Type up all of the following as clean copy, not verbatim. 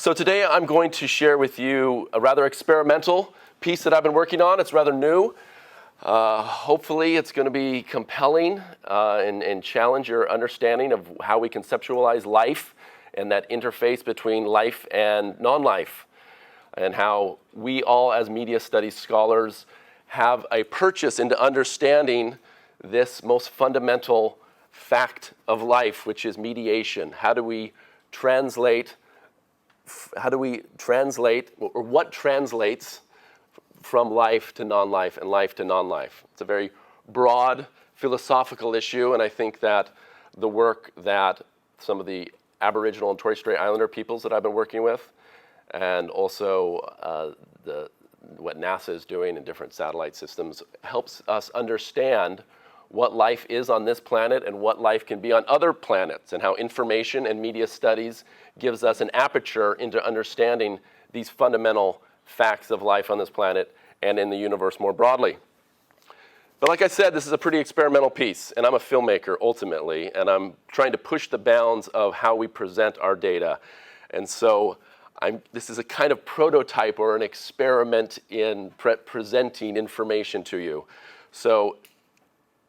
So today I'm going to share with you a rather experimental piece that I've been working on. It's rather new. Hopefully it's going to be compelling and challenge your understanding of how we conceptualize life and that interface between life and non-life, and how we all as media studies scholars have a purchase into understanding this most fundamental fact of life, which is mediation. How do we translate, or what translates from life to non-life and life to non-life? It's a very broad philosophical issue, and I think that the work that some of the Aboriginal and Torres Strait Islander peoples that I've been working with, and also what NASA is doing in different satellite systems, helps us understand what life is on this planet and what life can be on other planets, and how information and media studies gives us an aperture into understanding these fundamental facts of life on this planet and in the universe more broadly. But like I said, this is a pretty experimental piece, and I'm a filmmaker ultimately, and I'm trying to push the bounds of how we present our data. And so this is a kind of prototype or an experiment in presenting information to you. So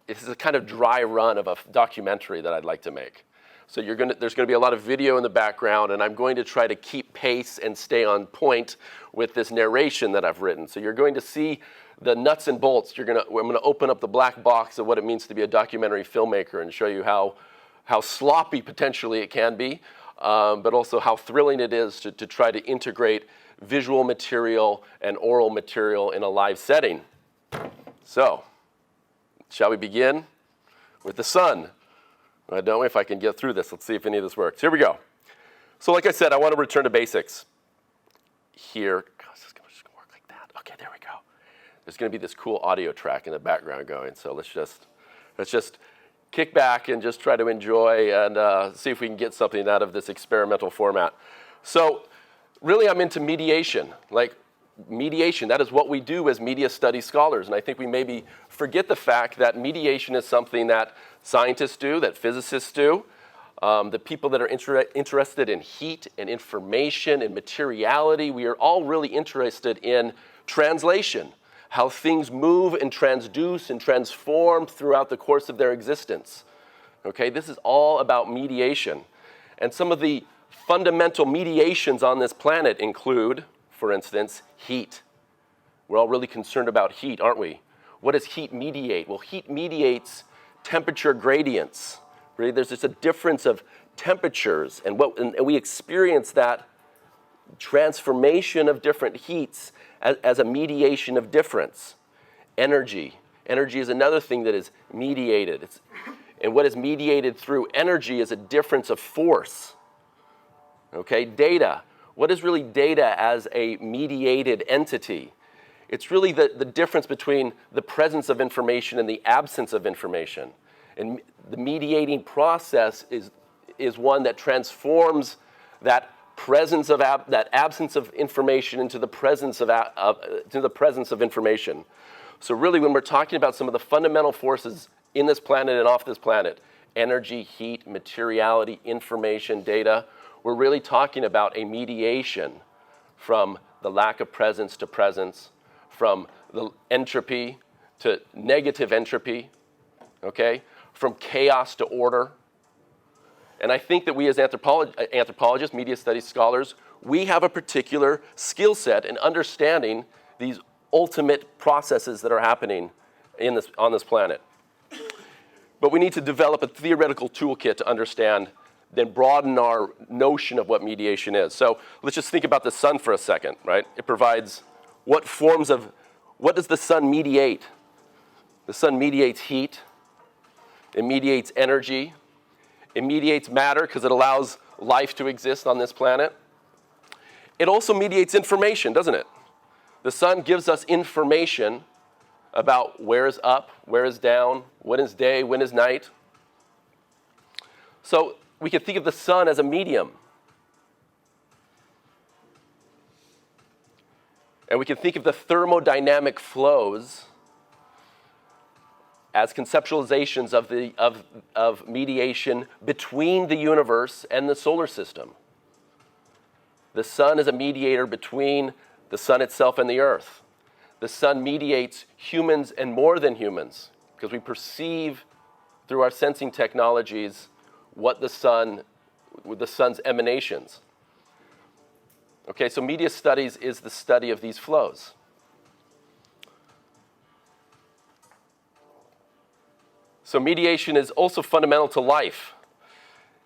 this is a kind of dry run of a documentary that I'd like to make. So there's going to be a lot of video in the background, and I'm going to try to keep pace and stay on point with this narration that I've written. So you're going to see the nuts and bolts. I'm going to open up the black box of what it means to be a documentary filmmaker and show you how sloppy potentially it can be, but also how thrilling it is to try to integrate visual material and oral material in a live setting. So, shall we begin with the sun? I don't know if I can get through this. Let's see if any of this works. Here we go. So like I said, I want to return to basics here. Gosh, this is going to work like that. Okay, there we go. There's going to be this cool audio track in the background going. So let's just kick back and just try to enjoy and see if we can get something out of this experimental format. So really, I'm into mediation. Like mediation, that is what we do as media studies scholars. And I think we maybe forget the fact that mediation is something that scientists do, that physicists do. The people that are interested in heat and information and materiality, we are all really interested in translation, how things move and transduce and transform throughout the course of their existence. Okay, this is all about mediation. And some of the fundamental mediations on this planet include, for instance, heat. We're all really concerned about heat, aren't we? What does heat mediate? Well, heat mediates temperature gradients. Really, there's just a difference of temperatures, and we experience that transformation of different heats as a mediation of difference. Energy is another thing that is mediated. And what is mediated through energy is a difference of force. Okay, data. What is really data as a mediated entity? It's really the difference between the presence of information and the absence of information. And the mediating process is one that transforms that absence of information into the presence of information. So really, when we're talking about some of the fundamental forces in this planet and off this planet, energy, heat, materiality, information, data, we're really talking about a mediation from the lack of presence to presence, from the entropy to negative entropy, okay? From chaos to order. And I think that we as anthropologists, media studies scholars, we have a particular skill set in understanding these ultimate processes that are happening on this planet. But we need to develop a theoretical toolkit to understand, then broaden our notion of what mediation is. So let's just think about the sun for a second, right? It provides what does the sun mediate? The sun mediates heat. It mediates energy. It mediates matter because it allows life to exist on this planet. It also mediates information, doesn't it? The sun gives us information about where is up, where is down, when is day, when is night. So we can think of the sun as a medium. And we can think of the thermodynamic flows as conceptualizations of mediation between the universe and the solar system. The sun is a mediator between the sun itself and the earth. The sun mediates humans and more than humans, because we perceive through our sensing technologies what the sun's emanations. Okay, so media studies is the study of these flows. So mediation is also fundamental to life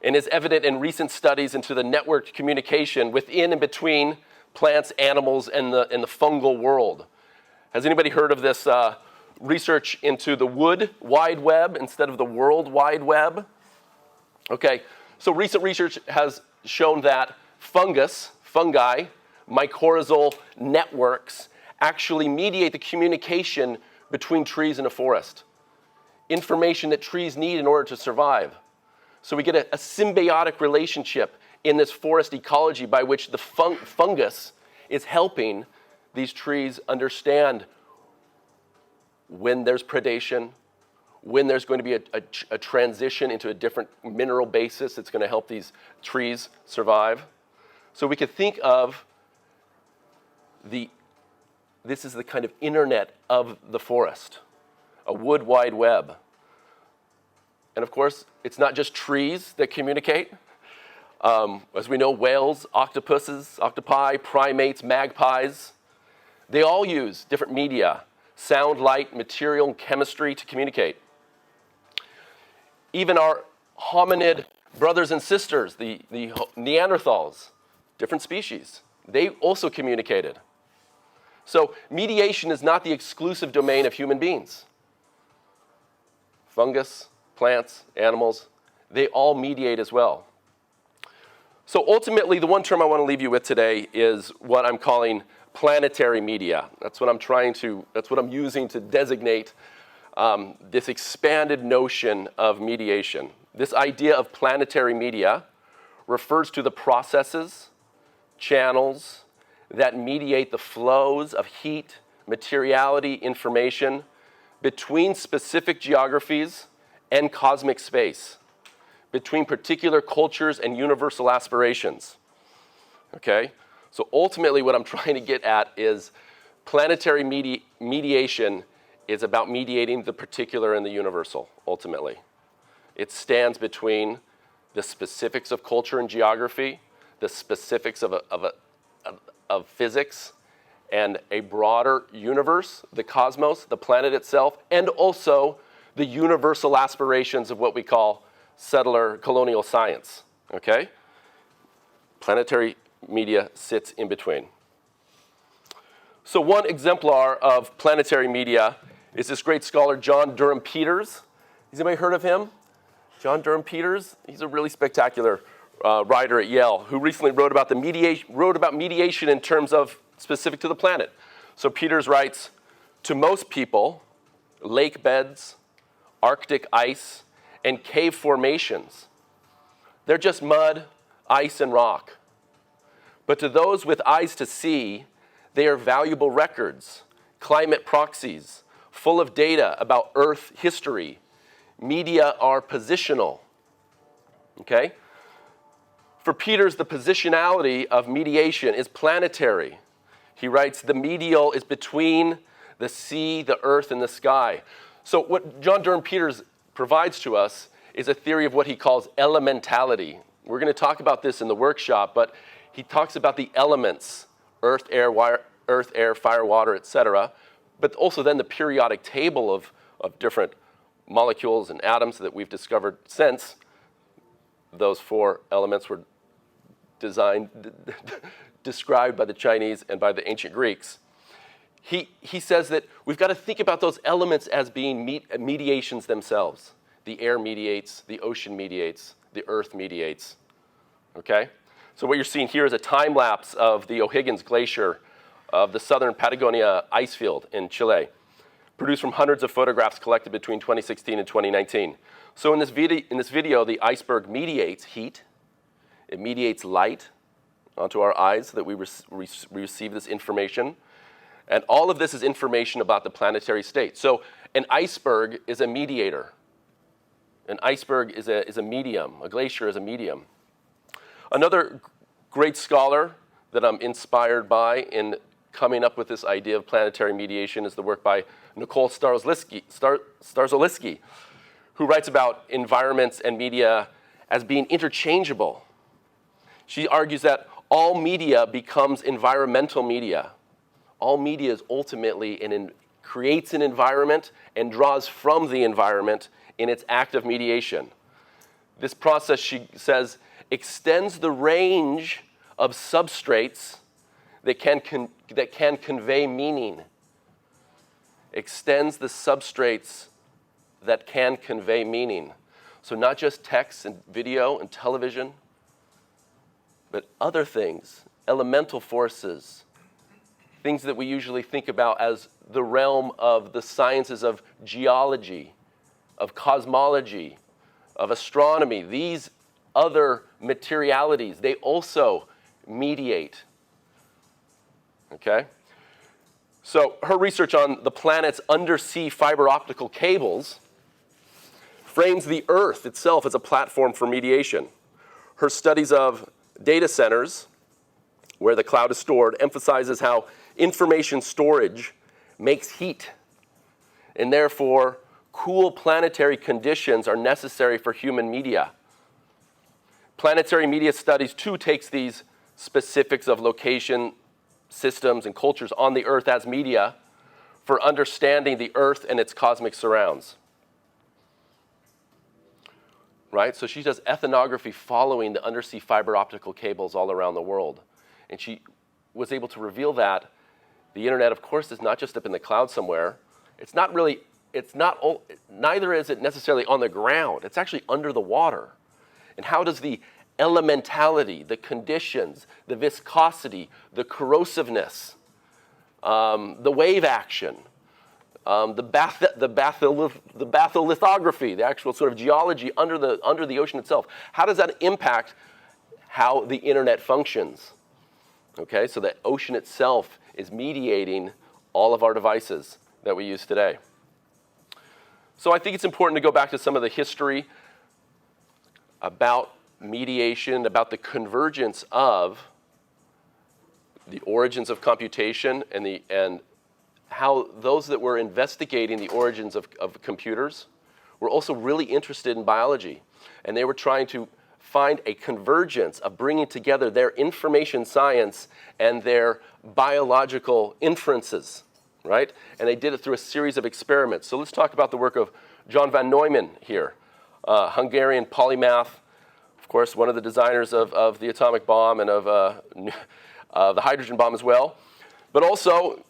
and is evident in recent studies into the networked communication within and between plants, animals, and the fungal world. Has anybody heard of this research into the wood wide web instead of the world wide web? Okay, so recent research has shown that fungi, mycorrhizal networks actually mediate the communication between trees in a forest. Information that trees need in order to survive. So we get a symbiotic relationship in this forest ecology by which the fungus is helping these trees understand when there's predation, when there's going to be a transition into a different mineral basis that's going to help these trees survive. So we could think of this is the kind of internet of the forest, a wood wide web. And of course, it's not just trees that communicate. As we know, whales, octopuses, octopi, primates, magpies, they all use different media, sound, light, material, and chemistry to communicate. Even our hominid brothers and sisters, the Neanderthals, different species, they also communicated. So mediation is not the exclusive domain of human beings. Fungus, plants, animals, they all mediate as well. So ultimately, the one term I want to leave you with today is what I'm calling planetary media. That's what I'm using to designate this expanded notion of mediation. This idea of planetary media refers to the processes, channels that mediate the flows of heat, materiality, information between specific geographies and cosmic space, between particular cultures and universal aspirations. Okay? So ultimately what I'm trying to get at is planetary mediation is about mediating the particular and the universal, ultimately. It stands between the specifics of culture and geography, the specifics of physics, and a broader universe, the cosmos, the planet itself, and also the universal aspirations of what we call settler colonial science, okay? Planetary media sits in between. So one exemplar of planetary media is this great scholar, John Durham Peters. Has anybody heard of him? John Durham Peters? He's a really spectacular writer at Yale who recently wrote about mediation in terms of specific to the planet. So Peters writes, to most people, lake beds, Arctic ice, and cave formations, they're just mud, ice, and rock. But to those with eyes to see, they are valuable records, climate proxies, full of data about Earth history. Media are positional, okay? For Peters, the positionality of mediation is planetary. He writes, the medial is between the sea, the earth, and the sky. So what John Durham Peters provides to us is a theory of what he calls elementality. We're going to talk about this in the workshop, but he talks about the elements, earth, air, fire, water, etc., but also then the periodic table of different molecules and atoms that we've discovered since those four elements were described by the Chinese and by the ancient Greeks. He says that we've got to think about those elements as being mediations themselves. The air mediates, the ocean mediates, the earth mediates, okay? So what you're seeing here is a time lapse of the O'Higgins Glacier of the southern Patagonia ice field in Chile, produced from hundreds of photographs collected between 2016 and 2019. So in this video, the iceberg mediates heat, it mediates light onto our eyes so that we receive this information. And all of this is information about the planetary state. So an iceberg is a mediator. An iceberg is a medium. A glacier is a medium. Another great scholar, that I'm inspired by in coming up with this idea of planetary mediation is the work by Nicole Starzolski, who writes about environments and media as being interchangeable. She argues that all media becomes environmental media. All media is ultimately creates an environment and draws from the environment in its act of mediation. This process, she says, extends the range of substrates that can convey meaning. Extends the substrates that can convey meaning. So not just text and video and television, but other things, elemental forces, things that we usually think about as the realm of the sciences of geology, of cosmology, of astronomy. These other materialities, they also mediate. Okay? So her research on the planet's undersea fiber optical cables frames the Earth itself as a platform for mediation. Her studies of data centers, where the cloud is stored, emphasizes how information storage makes heat, and therefore cool planetary conditions are necessary for human media. Planetary media studies, too, takes these specifics of location, systems, and cultures on the Earth as media for understanding the Earth and its cosmic surrounds. Right? So she does ethnography following the undersea fiber optical cables all around the world. And she was able to reveal that the internet, of course, is not just up in the cloud somewhere. Neither is it necessarily on the ground. It's actually under the water. And how does the elementality, the conditions, the viscosity, the corrosiveness, the wave action, the batholithography, the actual sort of geology under the ocean itself, how does that impact how the internet functions? Okay, so the ocean itself is mediating all of our devices that we use today. So I think it's important to go back to some of the history about mediation, about the convergence of the origins of computation and how those that were investigating the origins of computers were also really interested in biology. And they were trying to find a convergence of bringing together their information science and their biological inferences, right? And they did it through a series of experiments. So let's talk about the work of John van Neumann here, Hungarian polymath, of course, one of the designers of the atomic bomb and of the hydrogen bomb as well. But also,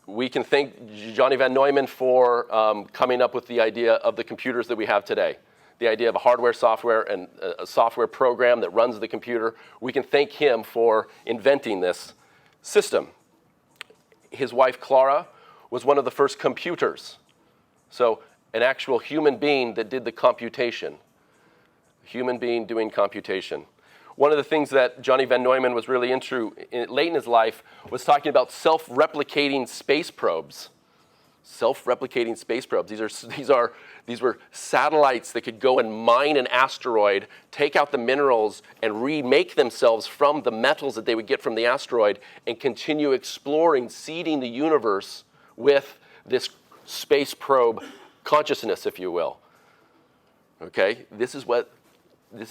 we can thank Johnny van Neumann for coming up with the idea of the computers that we have today. The idea of a hardware, software, and a software program that runs the computer. We can thank him for inventing this system. His wife, Clara, was one of the first computers. So an actual human being that did the computation. Human being doing computation. One of the things that Johnny van Neumann was really into late in his life was talking about self-replicating space probes. Self-replicating space probes. These were satellites that could go and mine an asteroid, take out the minerals, and remake themselves from the metals that they would get from the asteroid, and continue exploring, seeding the universe with this space probe consciousness, if you will. Okay, this is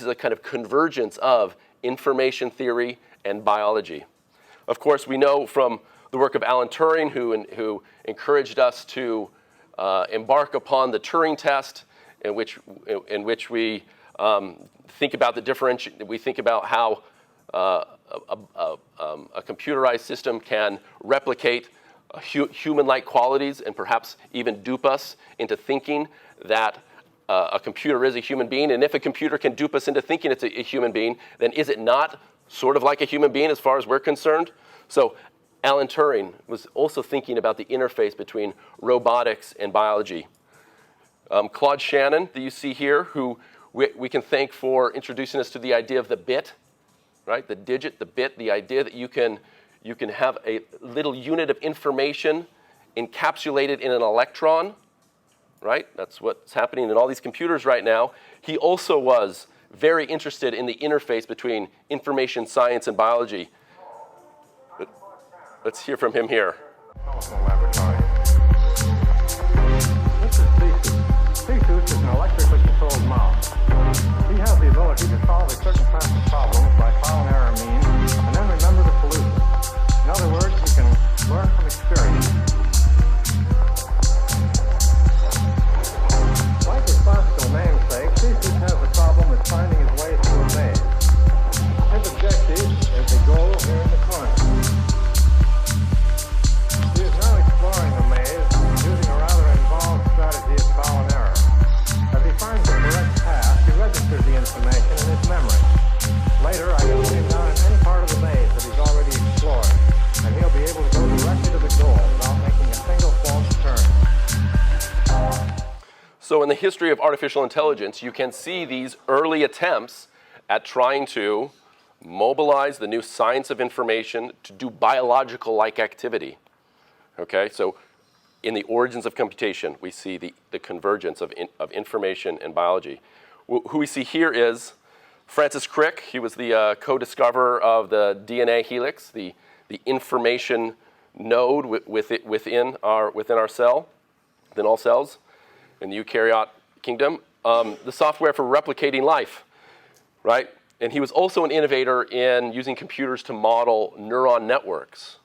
a kind of convergence of information theory and biology. Of course, we know from the work of Alan Turing, who encouraged us to embark upon the Turing test, in which we think about we think about how a computerized system can replicate human-like qualities and perhaps even dupe us into thinking that a computer is a human being. And if a computer can dupe us into thinking it's a human being, then is it not sort of like a human being as far as we're concerned? So Alan Turing was also thinking about the interface between robotics and biology. Claude Shannon, that you see here, who we can thank for introducing us to the idea of the bit, right? The digit, the bit, the idea that you can have a little unit of information encapsulated in an electron, right? That's what's happening in all these computers right now. He also was very interested in the interface between information science and biology. Let's hear from him here. Telephone laboratory. This is Theseus. Theseus is an electrically controlled mouse. He has the ability to solve a certain class of problems by trial and error means, and then remember the solution. In other words, he can learn from experience. Like his classical namesake, Theseus has the problem of finding his way through a maze. His objective is the goal here in the corner. He is now exploring the maze using a rather involved strategy of trial and error. As he finds the correct path, he registers the information in his memory. Later, I can put him down in any part of the maze that he's already explored, and he'll be able to go directly to the goal without making a single false turn. So in the history of artificial intelligence, you can see these early attempts at trying to mobilize the new science of information to do biological-like activity. Okay, so in the origins of computation, we see the convergence of information and biology. Who we see here is Francis Crick. He was the co-discoverer of the DNA helix, the information node within our cell, within all cells in the eukaryote kingdom, the software for replicating life, right? And he was also an innovator in using computers to model neuron networks.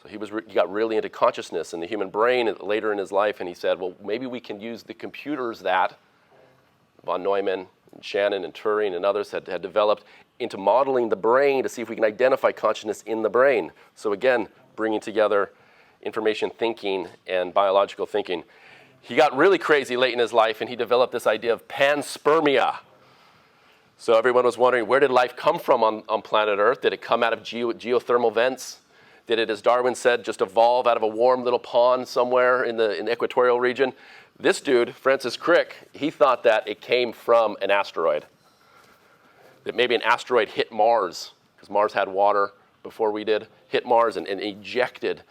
So he got really into consciousness and the human brain later in his life, and he said, well, maybe we can use the computers that von Neumann, and Shannon, and Turing, and others had developed into modeling the brain to see if we can identify consciousness in the brain. So again, bringing together information thinking and biological thinking. He got really crazy late in his life, and he developed this idea of panspermia. So everyone was wondering, where did life come from on planet Earth? Did it come out of geothermal vents? Did it, as Darwin said, just evolve out of a warm little pond somewhere in the equatorial region? This dude, Francis Crick, he thought that it came from an asteroid. That maybe an asteroid hit Mars, because Mars had water before we did, hit Mars and ejected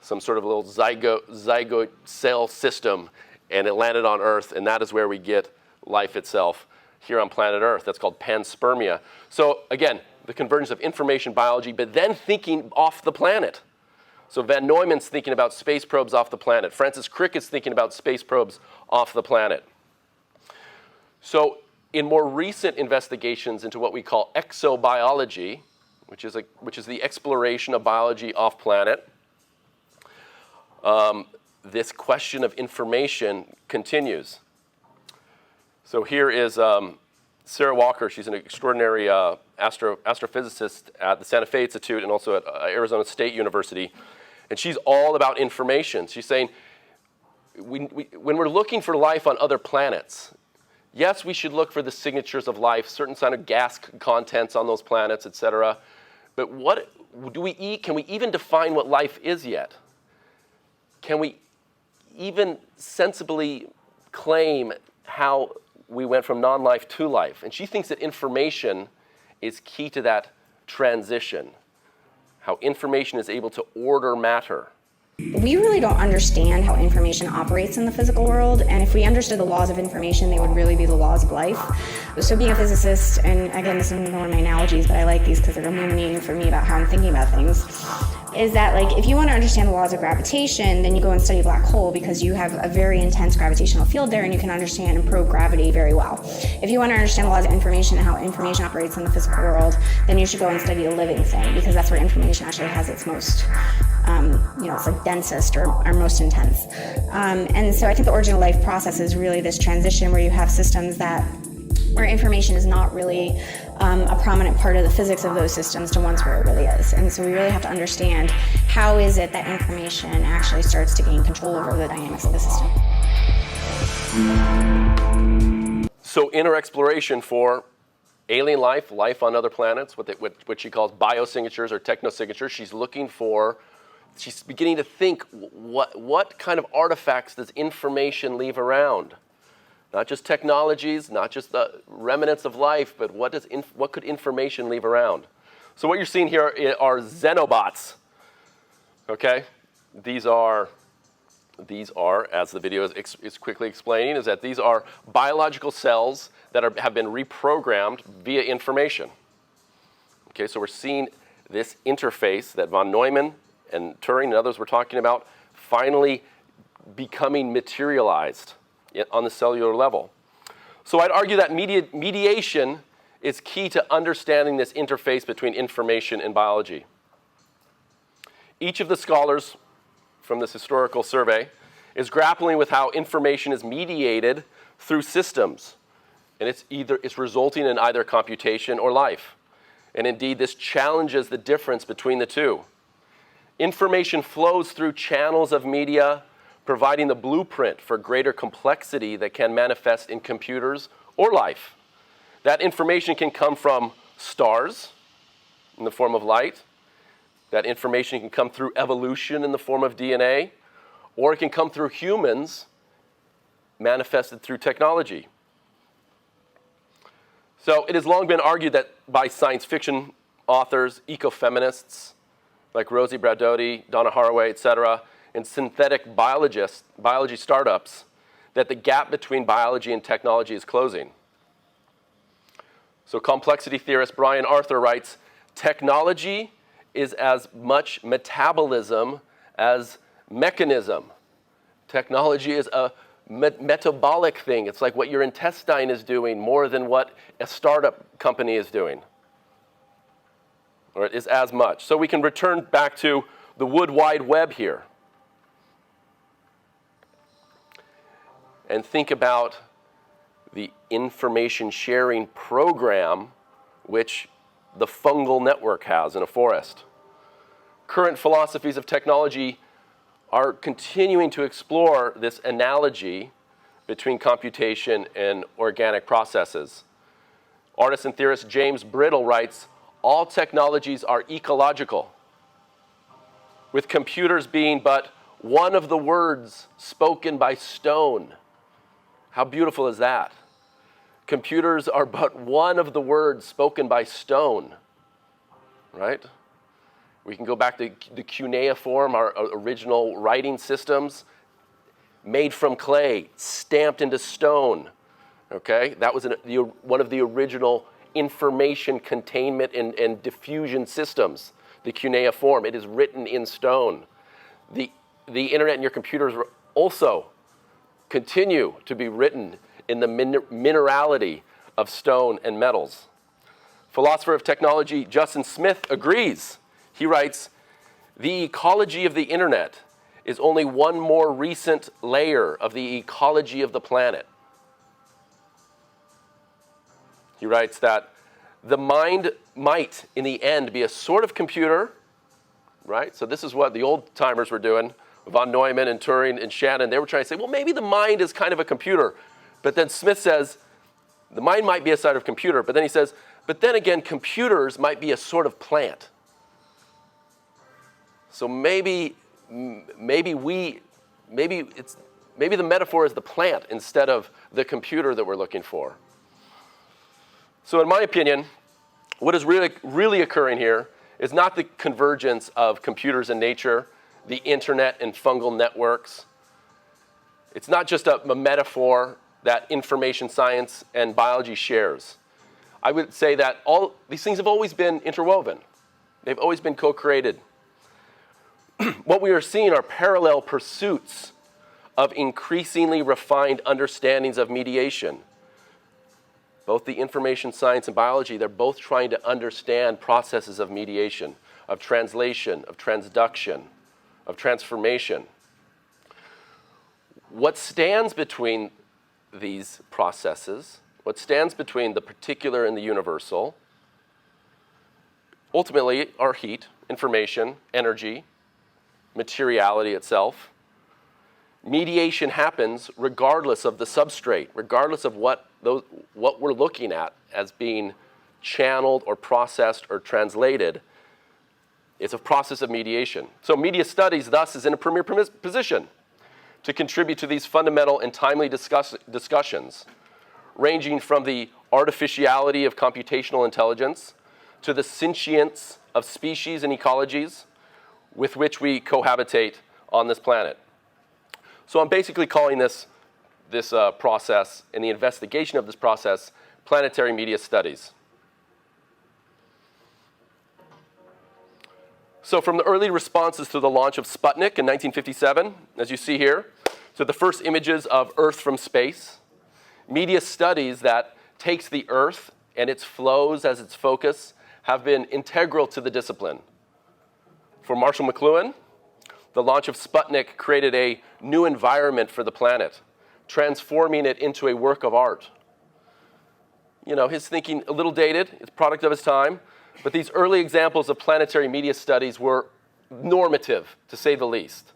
some sort of little zygote cell system, and it landed on Earth, and that is where we get life itself here on planet Earth. That's called panspermia. So again, the convergence of information biology, but then thinking off the planet. So Van Neumann's thinking about space probes off the planet. Francis Crick is thinking about space probes off the planet. So in more recent investigations into what we call exobiology, which is the exploration of biology off planet, this question of information continues. So here is Sarah Walker. She's an extraordinary astrophysicist at the Santa Fe Institute and also at Arizona State University. And she's all about information. She's saying, when we're looking for life on other planets, yes, we should look for the signatures of life, certain kind of gas contents on those planets, et cetera. But what do we eat? Can we even define what life is yet? Can we even sensibly claim how we went from non-life to life? And she thinks that information is key to that transition, how information is able to order matter. We really don't understand how information operates in the physical world, and if we understood the laws of information, they would really be the laws of life. So being a physicist, and again, this is one of my analogies, but I like these because they're illuminating for me about how I'm thinking about things, is that like if you want to understand the laws of gravitation, then you go and study a black hole because you have a very intense gravitational field there and you can understand and probe gravity very well. If you want to understand the laws of information and how information operates in the physical world, then you should go and study a living thing because that's where information actually has its most it's like densest or most intense. And so I think the origin of life process is really this transition where you have systems where information is not really a prominent part of the physics of those systems to ones where it really is. And so we really have to understand how is it that information actually starts to gain control over the dynamics of the system. So in her exploration for alien life, life on other planets, what she calls biosignatures or technosignatures, she's beginning to think what kind of artifacts does information leave around? Not just technologies, not just the remnants of life, but what could information leave around? So what you're seeing here are xenobots. Okay, these are, as the video is quickly explaining, is that these are biological cells that have been reprogrammed via information. Okay, so we're seeing this interface that von Neumann and Turing and others were talking about finally becoming materialized on the cellular level. So I'd argue that mediation is key to understanding this interface between information and biology. Each of the scholars from this historical survey is grappling with how information is mediated through systems, and it's resulting in either computation or life. And indeed, this challenges the difference between the two. Information flows through channels of media, providing the blueprint for greater complexity that can manifest in computers or life. That information can come from stars in the form of light. That information can come through evolution in the form of DNA, or it can come through humans manifested through technology. So it has long been argued that by science fiction authors, ecofeminists like Rosie Braidotti, Donna Haraway, etc., and synthetic biology startups, that the gap between biology and technology is closing. So complexity theorist Brian Arthur writes, technology is as much metabolism as mechanism. Technology is a metabolic thing. It's like what your intestine is doing more than what a startup company is doing. Or it is as much. So we can return back to the Wood Wide Web here and think about the information sharing program which the fungal network has in a forest. Current philosophies of technology are continuing to explore this analogy between computation and organic processes. Artist and theorist James Brittle writes, all technologies are ecological, with computers being but one of the words spoken by stone. How beautiful is that? Computers are but one of the words spoken by stone, right? We can go back to the cuneiform, our original writing systems, made from clay, stamped into stone, okay? That was one of the original information containment and diffusion systems, the cuneiform. It is written in stone. The internet and your computers also continue to be written in the minerality of stone and metals. Philosopher of technology Justin Smith agrees. He writes, the ecology of the internet is only one more recent layer of the ecology of the planet. He writes that the mind might, in the end, be a sort of computer, right? So this is what the old timers were doing. Von Neumann and Turing and Shannon, they were trying to say, well, maybe the mind is kind of a computer. But then Smith says, the mind might be a sort of computer. But then he says, but then again, computers might be a sort of plant. So maybe the metaphor is the plant instead of the computer that we're looking for. So in my opinion, what is really occurring here is not the convergence of computers and nature, the internet and fungal networks. It's not just a metaphor that information science and biology shares. I would say that all these things have always been interwoven. They've always been co-created. What we are seeing are parallel pursuits of increasingly refined understandings of mediation. Both the information science and biology, they're both trying to understand processes of mediation, of translation, of transduction, of transformation. What stands between these processes, what stands between the particular and the universal, ultimately are heat, information, energy, materiality itself. Mediation happens regardless of the substrate, regardless of what we're looking at as being channeled or processed or translated. It's a process of mediation. So media studies, thus, is in a premier position to contribute to these fundamental and timely discussions, ranging from the artificiality of computational intelligence to the sentience of species and ecologies with which we cohabitate on this planet. So I'm basically calling this process and the investigation of this process planetary media studies. So from the early responses to the launch of Sputnik in 1957, as you see here, to the first images of Earth from space, media studies that takes the Earth and its flows as its focus have been integral to the discipline. For Marshall McLuhan, the launch of Sputnik created a new environment for the planet, transforming it into a work of art. You know, his thinking, a little dated, it's a product of his time, but these early examples of planetary media studies were normative, to say the least,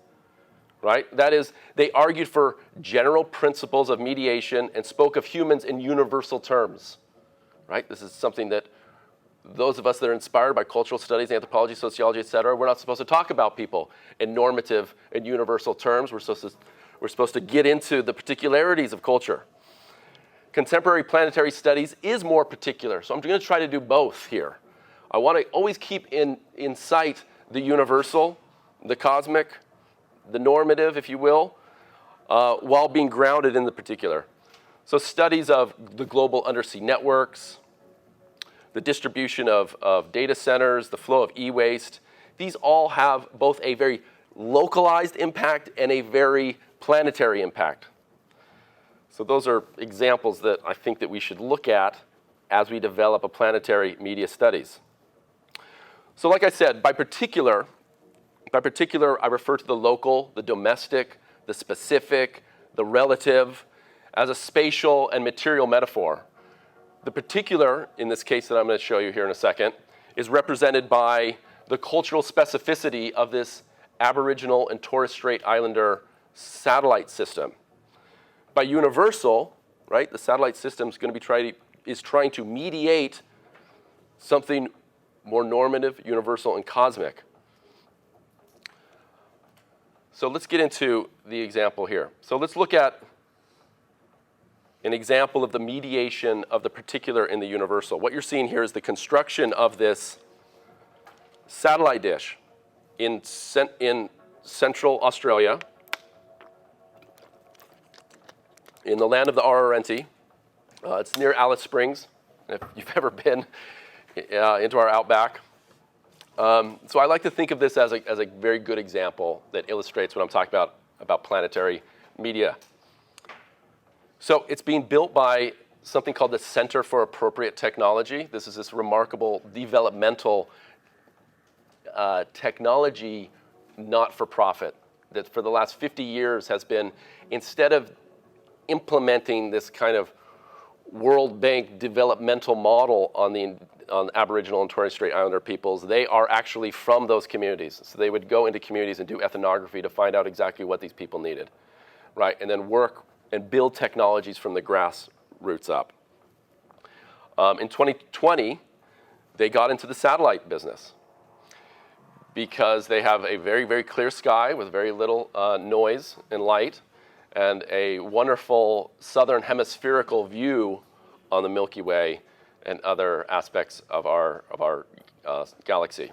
right? That is, they argued for general principles of mediation and spoke of humans in universal terms, right? This is something that those of us that are inspired by cultural studies, anthropology, sociology, et cetera, we're not supposed to talk about people in normative and universal terms. We're supposed to get into the particularities of culture. Contemporary planetary studies is more particular, so I'm going to try to do both here. I want to always keep in sight the universal, the cosmic, the normative, if you will, while being grounded in the particular. So studies of the global undersea networks, the distribution of data centers, the flow of e-waste, these all have both a very localized impact and a very planetary impact. So those are examples that I think that we should look at as we develop a planetary media studies. So like I said, by particular, I refer to the local, the domestic, the specific, the relative, as a spatial and material metaphor. The particular, in this case that I'm going to show you here in a second, is represented by the cultural specificity of this Aboriginal and Torres Strait Islander satellite system. By universal, right, the satellite system is going to be trying to mediate something more normative, universal, and cosmic. So let's get into the example here. So let's look at an example of the mediation of the particular in the universal. What you're seeing here is the construction of this satellite dish in central Australia, in the land of the Arrarenti. It's near Alice Springs, if you've ever been into our outback. So I like to think of this as a very good example that illustrates what I'm talking about planetary media. So it's being built by something called the Center for Appropriate Technology. This is this remarkable developmental technology not-for-profit that for the last 50 years has been, instead of implementing this kind of World Bank developmental model on Aboriginal and Torres Strait Islander peoples, they are actually from those communities. So they would go into communities and do ethnography to find out exactly what these people needed, right? And then work and build technologies from the grassroots up. In 2020, they got into the satellite business because they have a very, very clear sky with very little noise and light, and a wonderful southern hemispherical view on the Milky Way and other aspects of our galaxy.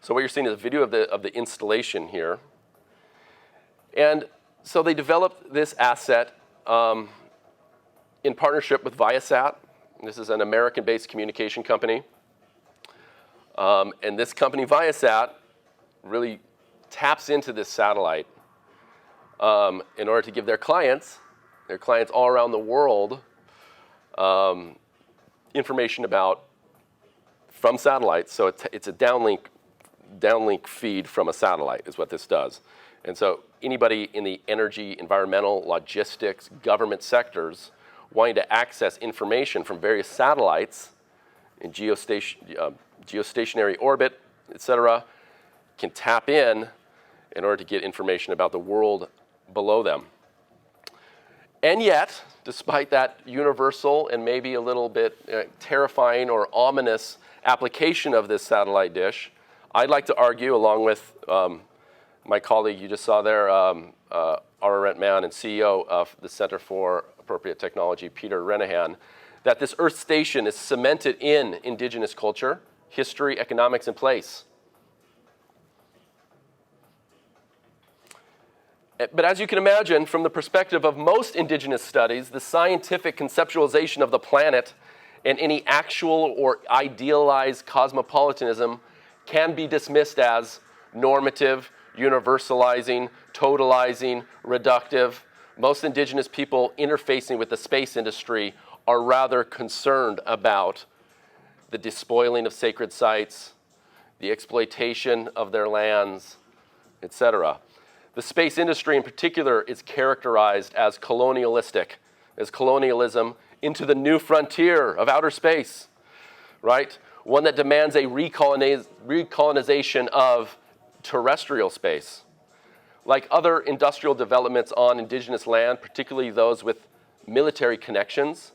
So what you're seeing is a video of the installation here. And so they developed this asset in partnership with Viasat. This is an American-based communication company. And this company, Viasat, really taps into this satellite in order to give their clients all around the world, information from satellites. So it's a downlink feed from a satellite is what this does. And so anybody in the energy, environmental, logistics, government sectors wanting to access information from various satellites in geostationary orbit, et cetera, can tap in order to get information about the world below them. And yet, despite that universal and maybe a little bit terrifying or ominous application of this satellite dish, I'd like to argue, along with my colleague you just saw there, Ararat Man and CEO of the Center for Appropriate Technology, Peter Renahan, that this Earth station is cemented in indigenous culture, history, economics, and place. But as you can imagine, from the perspective of most indigenous studies, the scientific conceptualization of the planet and any actual or idealized cosmopolitanism can be dismissed as normative, universalizing, totalizing, reductive. Most indigenous people interfacing with the space industry are rather concerned about the despoiling of sacred sites, the exploitation of their lands, etc. The space industry in particular is characterized as colonialistic, as colonialism into the new frontier of outer space, right? One that demands a recolonization of terrestrial space. Like other industrial developments on indigenous land, particularly those with military connections,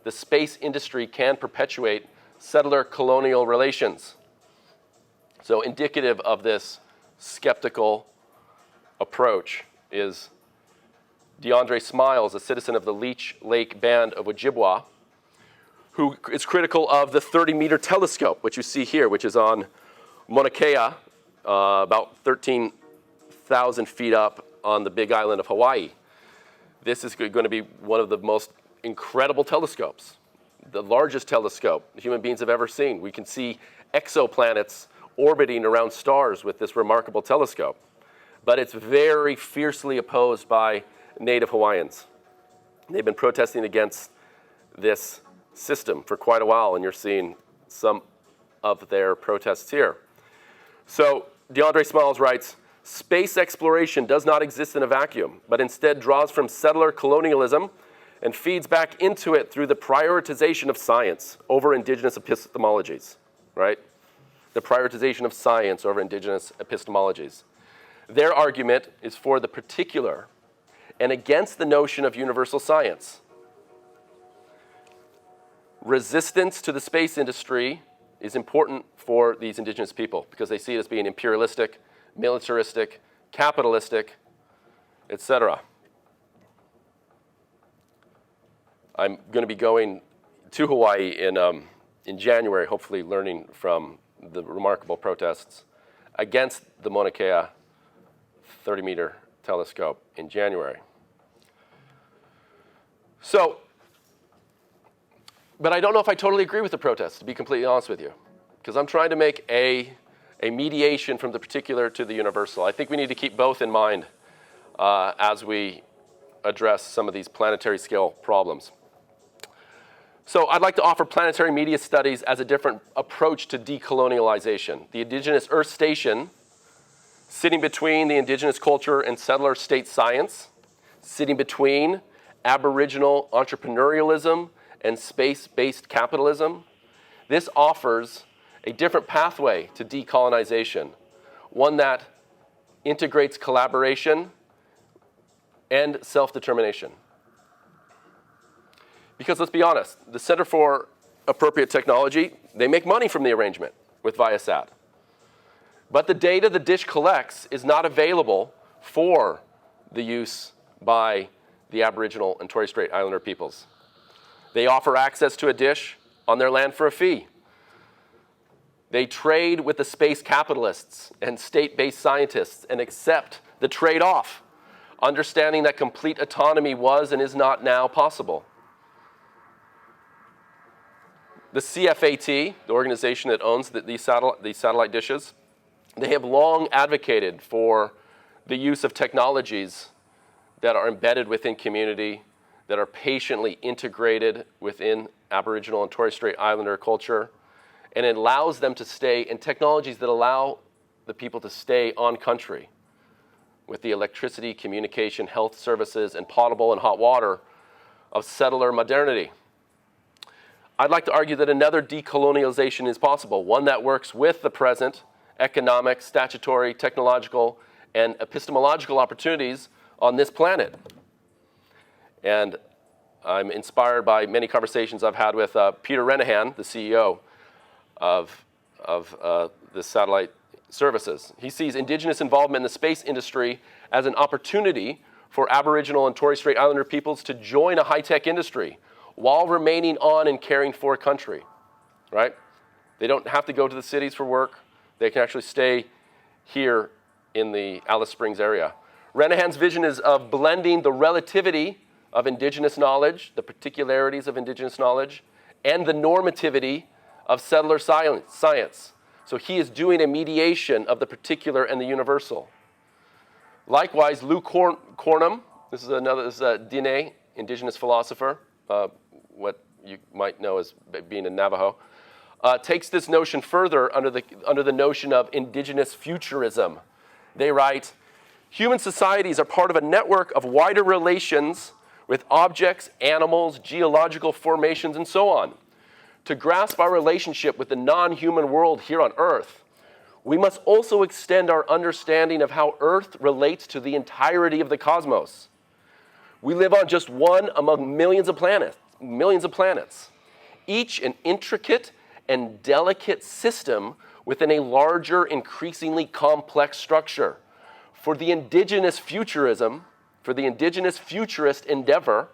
the space industry can perpetuate settler-colonial relations. So indicative of this skeptical approach is DeAndre Smiles, a citizen of the Leech Lake Band of Ojibwa, who is critical of the 30-meter telescope, which you see here, which is on Mauna Kea, about 13,000 feet up on the Big Island of Hawaii. This is going to be one of the most incredible telescopes, the largest telescope human beings have ever seen. We can see exoplanets orbiting around stars with this remarkable telescope. But it's very fiercely opposed by Native Hawaiians. They've been protesting against this system for quite a while, and you're seeing some of their protests here. So DeAndre Smiles writes, space exploration does not exist in a vacuum, but instead draws from settler colonialism and feeds back into it through the prioritization of science over indigenous epistemologies, right? The prioritization of science over indigenous epistemologies. Their argument is for the particular and against the notion of universal science. Resistance to the space industry is important for these indigenous people because they see it as being imperialistic, militaristic, capitalistic, etc. I'm going to be going to Hawaii in January, hopefully learning from the remarkable protests against the Mauna Kea 30-meter telescope in January. So, but I don't know if I totally agree with the protests, to be completely honest with you, because I'm trying to make a mediation from the particular to the universal. I think we need to keep both in mind as we address some of these planetary scale problems. So I'd like to offer planetary media studies as a different approach to decolonialization. The Indigenous Earth Station, sitting between the indigenous culture and settler state science, sitting between Aboriginal entrepreneurialism and space-based capitalism. This offers a different pathway to decolonization, one that integrates collaboration and self-determination. Because let's be honest, the Center for Appropriate Technology, they make money from the arrangement with Viasat. But the data the dish collects is not available for the use by the Aboriginal and Torres Strait Islander peoples. They offer access to a dish on their land for a fee. They trade with the space capitalists and state-based scientists and accept the trade-off, understanding that complete autonomy was and is not now possible. The CFAT, the organization that owns these satellite dishes, they have long advocated for the use of technologies that are embedded within community, that are patiently integrated within Aboriginal and Torres Strait Islander culture, and it allows them to stay in technologies that allow the people to stay on country with the electricity, communication, health services, and potable and hot water of settler modernity. I'd like to argue that another decolonialization is possible, one that works with the present economic, statutory, technological, and epistemological opportunities on this planet. And I'm inspired by many conversations I've had with Peter Renahan, the CEO of the satellite services. He sees indigenous involvement in the space industry as an opportunity for Aboriginal and Torres Strait Islander peoples to join a high-tech industry while remaining on and caring for a country, right? They don't have to go to the cities for work. They can actually stay here in the Alice Springs area. Renahan's vision is of blending the relativity of indigenous knowledge, the particularities of indigenous knowledge, and the normativity of settler science, So he is doing a mediation of the particular and the universal. Likewise, Lou Cornum, this is a Diné, indigenous philosopher, what you might know as being a Navajo, takes this notion further under the notion of indigenous futurism. They write, human societies are part of a network of wider relations with objects, animals, geological formations, and so on. To grasp our relationship with the non-human world here on Earth, we must also extend our understanding of how Earth relates to the entirety of the cosmos. We live on just one among millions of planets, each an intricate and delicate system within a larger, increasingly complex structure. For the indigenous futurist endeavor,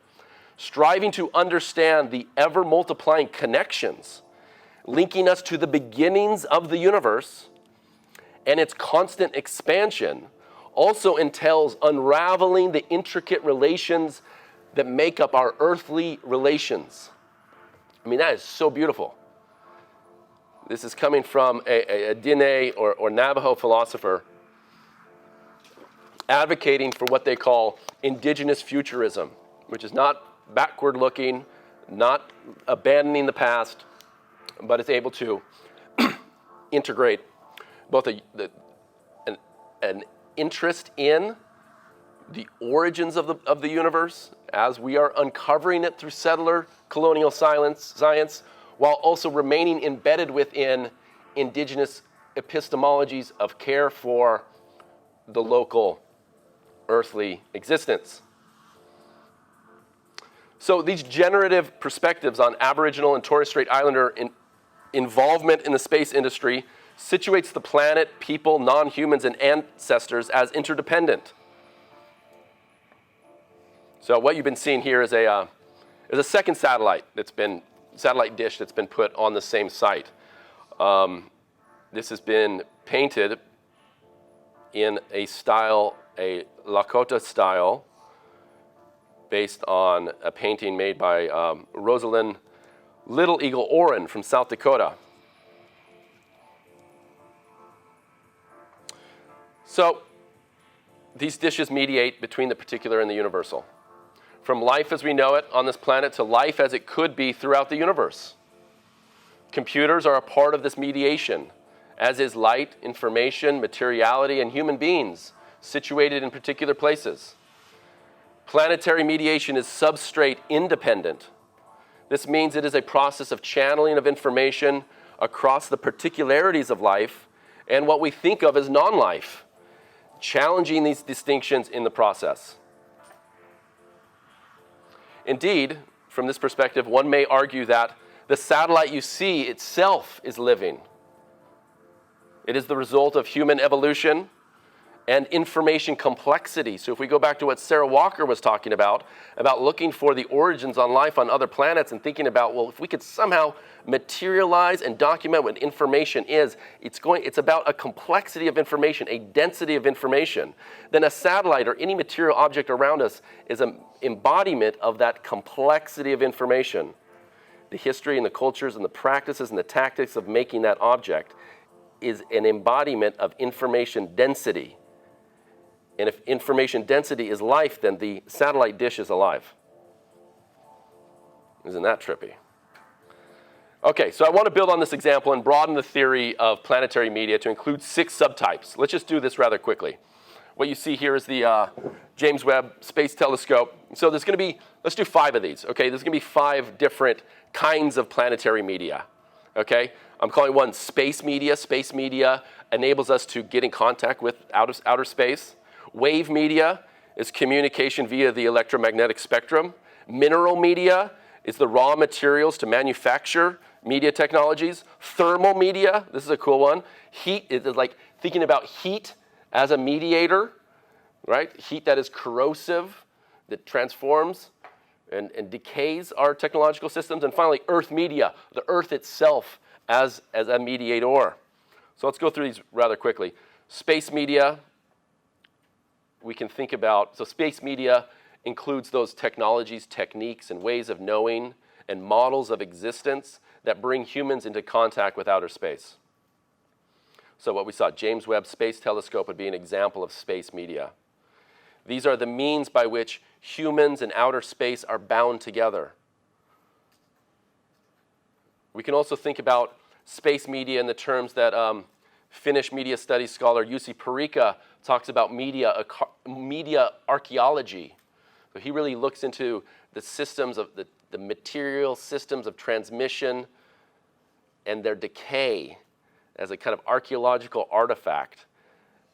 striving to understand the ever-multiplying connections linking us to the beginnings of the universe and its constant expansion also entails unraveling the intricate relations that make up our earthly relations. I mean, that is so beautiful. This is coming from a Diné or Navajo philosopher advocating for what they call indigenous futurism, which is not backward looking, not abandoning the past, but is able to integrate both an interest in the origins of the universe as we are uncovering it through settler colonial science, while also remaining embedded within indigenous epistemologies of care for the local earthly existence. So these generative perspectives on Aboriginal and Torres Strait Islander involvement in the space industry situates the planet, people, non-humans, and ancestors as interdependent. So what you've been seeing here is a second satellite dish that's been put on the same site. This has been painted in a Lakota style, based on a painting made by Rosalind Little Eagle Oren from South Dakota. So these dishes mediate between the particular and the universal. From life as we know it on this planet to life as it could be throughout the universe. Computers are a part of this mediation, as is light, information, materiality, and human beings situated in particular places. Planetary mediation is substrate independent. This means it is a process of channeling of information across the particularities of life and what we think of as non-life, challenging these distinctions in the process. Indeed, from this perspective, one may argue that the satellite you see itself is living. It is the result of human evolution and information complexity. So if we go back to what Sarah Walker was talking about looking for the origins on life on other planets and thinking about, well, if we could somehow materialize and document what information is, it's about a complexity of information, a density of information. Then a satellite or any material object around us is an embodiment of that complexity of information. The history and the cultures and the practices and the tactics of making that object is an embodiment of information density. And if information density is life, then the satellite dish is alive. Isn't that trippy? Okay, so I want to build on this example and broaden the theory of planetary media to include 6 subtypes. Let's just do this rather quickly. What you see here is the James Webb Space Telescope. So there's going to be, let's do 5 of these, okay? There's going to be 5 different kinds of planetary media, okay? I'm calling one space media. Space media enables us to get in contact with outer space. Wave media is communication via the electromagnetic spectrum. Mineral media is the raw materials to manufacture media technologies. Thermal media, this is a cool one. Heat is like thinking about heat as a mediator, right? Heat that is corrosive, that transforms and decays our technological systems. And finally, earth media, the earth itself as a mediator. So let's go through these rather quickly. Space media, we can think about, so space media includes those technologies, techniques, and ways of knowing and models of existence that bring humans into contact with outer space. So what we saw, James Webb Space Telescope would be an example of space media. These are the means by which humans and outer space are bound together. We can also think about space media in the terms that Finnish media studies scholar Jussi Parikka talks about media archaeology. So he really looks into the systems of the material systems of transmission and their decay as a kind of archaeological artifact,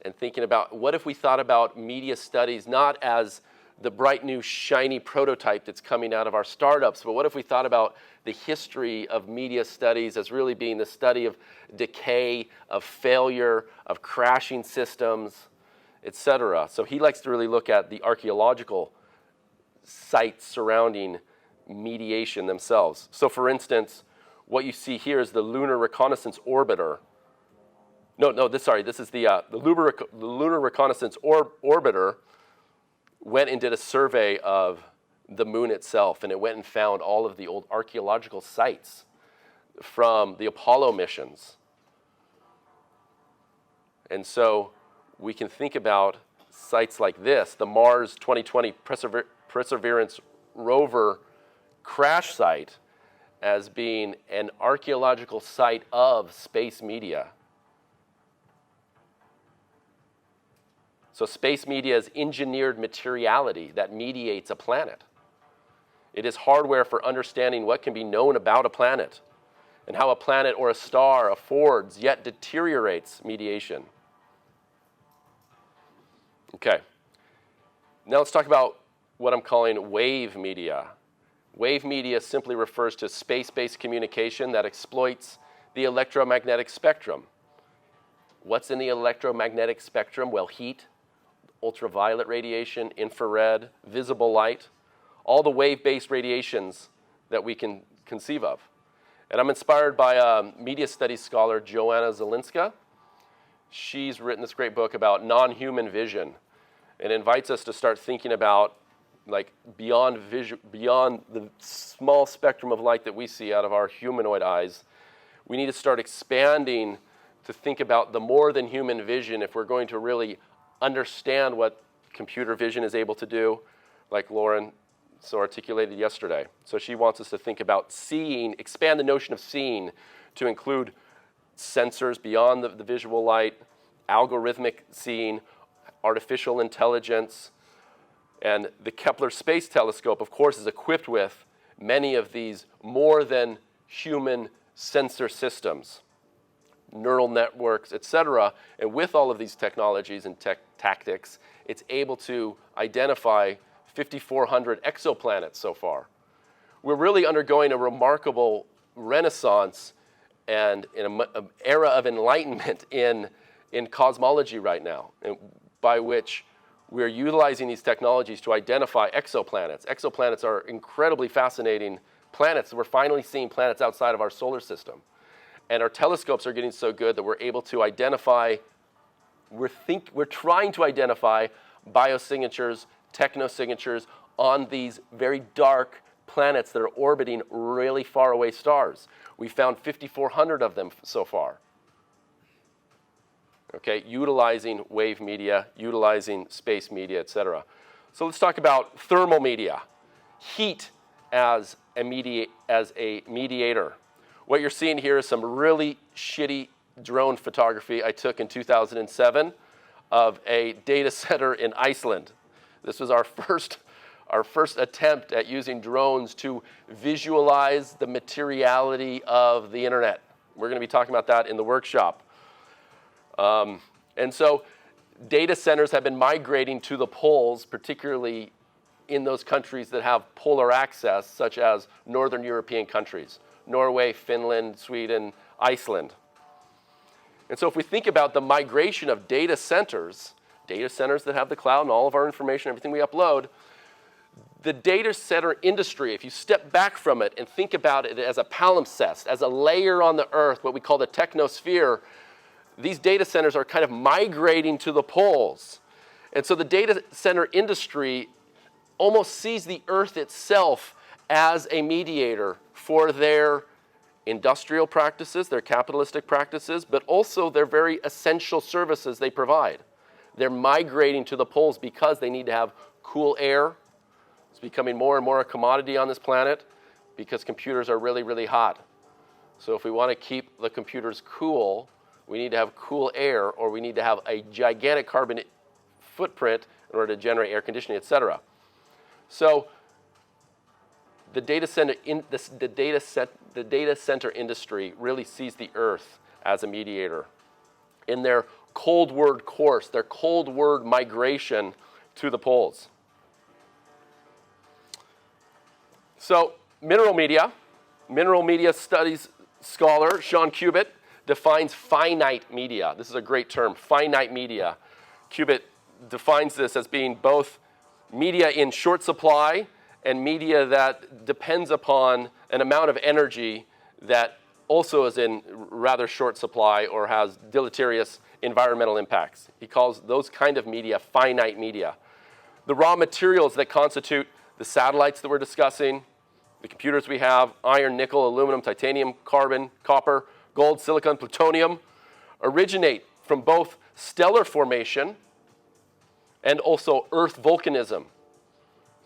and thinking about what if we thought about media studies not as the bright new shiny prototype that's coming out of our startups, but what if we thought about the history of media studies as really being the study of decay, of failure, of crashing systems, etc. So he likes to really look at the archaeological sites surrounding mediation themselves. So for instance, what you see here is the Lunar Reconnaissance Orbiter. This is the Lunar Reconnaissance Orbiter went and did a survey of the moon itself, and it went and found all of the old archaeological sites from the Apollo missions. And so we can think about sites like this, the Mars 2020 Perseverance rover crash site, as being an archaeological site of space media. So space media is engineered materiality that mediates a planet. It is hardware for understanding what can be known about a planet and how a planet or a star affords yet deteriorates mediation. Okay. Now let's talk about what I'm calling wave media. Wave media simply refers to space-based communication that exploits the electromagnetic spectrum. What's in the electromagnetic spectrum? Well, heat, ultraviolet radiation, infrared, visible light, all the wave-based radiations that we can conceive of. And I'm inspired by media studies scholar Joanna Zielinska. She's written this great book about non-human vision and invites us to start thinking about like beyond the small spectrum of light that we see out of our humanoid eyes. We need to start expanding to think about the more than human vision if we're going to really understand what computer vision is able to do, like Lauren so articulated yesterday. So she wants us to think about seeing, expand the notion of seeing to include sensors beyond the visual light, algorithmic seeing, artificial intelligence, and the Kepler Space Telescope, of course, is equipped with many of these more than human sensor systems, neural networks, etc. And with all of these technologies and tactics, it's able to identify 5,400 exoplanets so far. We're really undergoing a remarkable renaissance and in an era of enlightenment in cosmology right now, by which we're utilizing these technologies to identify exoplanets. Exoplanets are incredibly fascinating planets. We're finally seeing planets outside of our solar system. And our telescopes are getting so good that we're able to identify, we're trying to identify biosignatures, technosignatures on these very dark planets that are orbiting really far away stars. We found 5,400 of them so far. Okay, utilizing wave media, utilizing space media, etc. So let's talk about thermal media. Heat as a mediator. What you're seeing here is some really shitty drone photography I took in 2007 of a data center in Iceland. This was our first attempt at using drones to visualize the materiality of the internet. We're going to be talking about that in the workshop. And so data centers have been migrating to the poles, particularly in those countries that have polar access, such as Northern European countries, Norway, Finland, Sweden, Iceland. And so if we think about the migration of data centers that have the cloud and all of our information, everything we upload, the data center industry, if you step back from it and think about it as a palimpsest, as a layer on the earth, what we call the technosphere, these data centers are kind of migrating to the poles. And so the data center industry almost sees the earth itself as a mediator for their industrial practices, their capitalistic practices, but also their very essential services they provide. They're migrating to the poles because they need to have cool air. It's becoming more and more a commodity on this planet because computers are really, really hot. So if we want to keep the computers cool, we need to have cool air, or we need to have a gigantic carbon footprint in order to generate air conditioning, et cetera. So the data center industry really sees the Earth as a mediator. In their cold word course, their cold word migration to the poles. So mineral media studies scholar Sean Cubitt defines finite media. This is a great term, finite media. Cubitt defines this as being both media in short supply and media that depends upon an amount of energy that also is in rather short supply or has deleterious environmental impacts. He calls those kind of media finite media. The raw materials that constitute the satellites that we're discussing, the computers we have, iron, nickel, aluminum, titanium, carbon, copper, gold, silicon, plutonium, originate from both stellar formation and also Earth volcanism.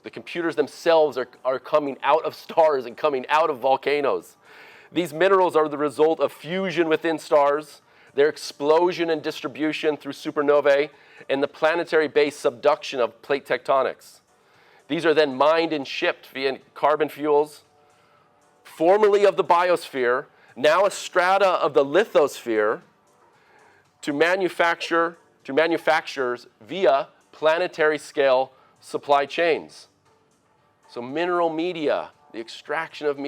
The computers themselves are coming out of stars and coming out of volcanoes. These minerals are the result of fusion within stars, their explosion and distribution through supernovae, and the planetary-based subduction of plate tectonics. These are then mined and shipped via carbon fuels, formerly of the biosphere, now a strata of the lithosphere, to manufacturers via planetary scale supply chains. So mineral media, the extraction of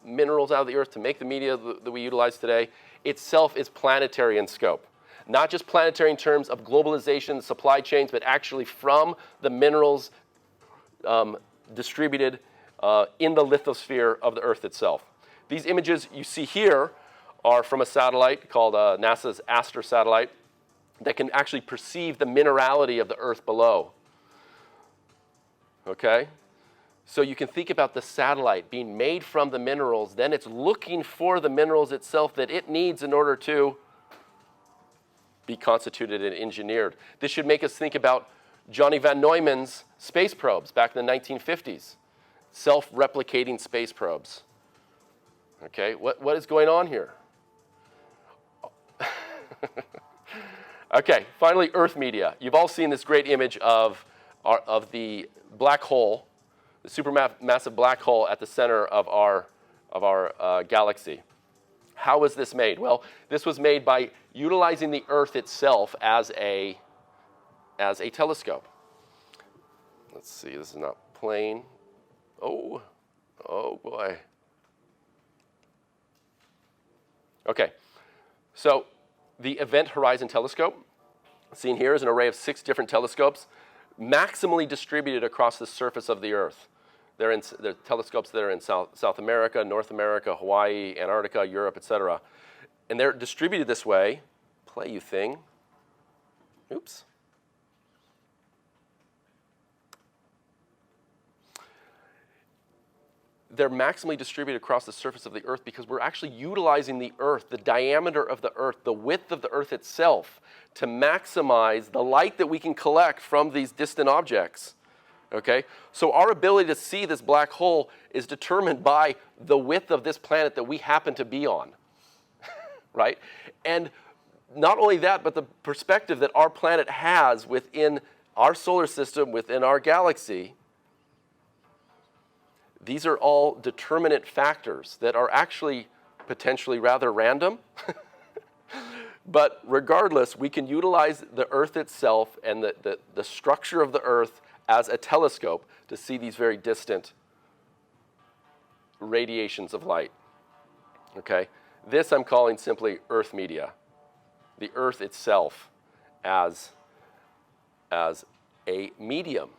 minerals out of the earth to make the media that we utilize today, itself is planetary in scope. Not just planetary in terms of globalization, supply chains, but actually from the minerals distributed in the lithosphere of the earth itself. These images you see here are from a satellite called NASA's Aster satellite that can actually perceive the minerality of the earth below. Okay? So you can think about the satellite being made from the minerals, then it's looking for the minerals itself that it needs in order to be constituted and engineered. This should make us think about Johnny van Neumann's space probes back in the 1950s, self-replicating space probes. Okay, what is going on here? Okay, finally, Earth media. You've all seen this great image of the black hole, the supermassive black hole at the center of our galaxy. How was this made? Well, this was made by utilizing the Earth itself as a telescope. Let's see, this is not plain. Oh boy. Okay, so the Event Horizon Telescope, seen here is an array of 6 different telescopes, maximally distributed across the surface of the Earth. They're telescopes that are in South America, North America, Hawaii, Antarctica, Europe, etc. And they're distributed this way. Play, you thing. Oops. They're maximally distributed across the surface of the Earth because we're actually utilizing the Earth, the diameter of the Earth, the width of the Earth itself, to maximize the light that we can collect from these distant objects. Okay? So our ability to see this black hole is determined by the width of this planet that we happen to be on. Right? And not only that, but the perspective that our planet has within our solar system, within our galaxy. These are all determinant factors that are actually potentially rather random. But regardless, we can utilize the Earth itself and the structure of the Earth as a telescope to see these very distant radiations of light. Okay? This I'm calling simply Earth media. The Earth itself as a medium.